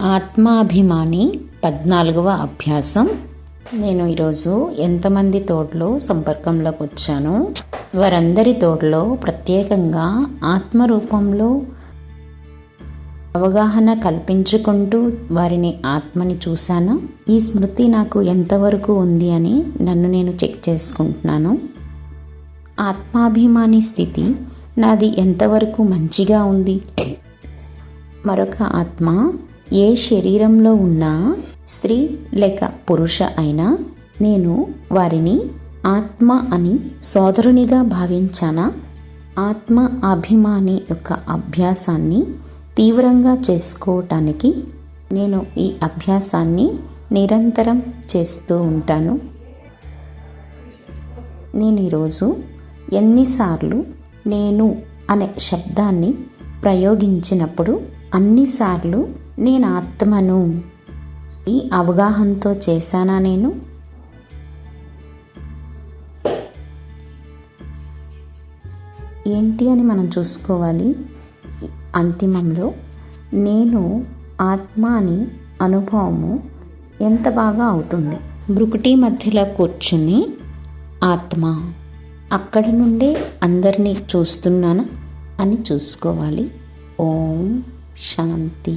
ఆత్మాభిమాని 14వ అభ్యాసం. నేను ఈరోజు ఎంతమంది తోటలో సంపర్కంలోకి వచ్చానో వారందరి తోటలో ప్రత్యేకంగా ఆత్మరూపంలో అవగాహన కల్పించుకుంటూ వారిని ఆత్మని చూశాను. ఈ స్మృతి నాకు ఎంతవరకు ఉంది అని నన్ను నేను చెక్ చేసుకుంటున్నాను. ఆత్మాభిమాని స్థితి నాది ఎంతవరకు మంచిగా ఉంది. మరొక ఆత్మ ఏ శరీరంలో ఉన్నా స్త్రీ లేక పురుష అయినా నేను వారిని ఆత్మ అని సోదరునిగా భావించానా? ఆత్మ అభిమాని యొక్క అభ్యాసాన్ని తీవ్రంగా చేసుకోవటానికి నేను ఈ అభ్యాసాన్ని నిరంతరం చేస్తూ ఉంటాను. నేను ఈరోజు ఎన్నిసార్లు నేను అనే శబ్దాన్ని ప్రయోగించినప్పుడు అన్నిసార్లు నేను ఆత్మను ఈ అవగాహనతో చేశానా? నేను ఏంటి అని మనం చూసుకోవాలి. అంతిమంలో నేను ఆత్మ అని అనుభవము ఎంత బాగా అవుతుంది. బ్రుకుటి మధ్యలో కూర్చుని ఆత్మ అక్కడ నుండే అందరినీ చూస్తున్నానా అని చూసుకోవాలి. ఓం శాంతి.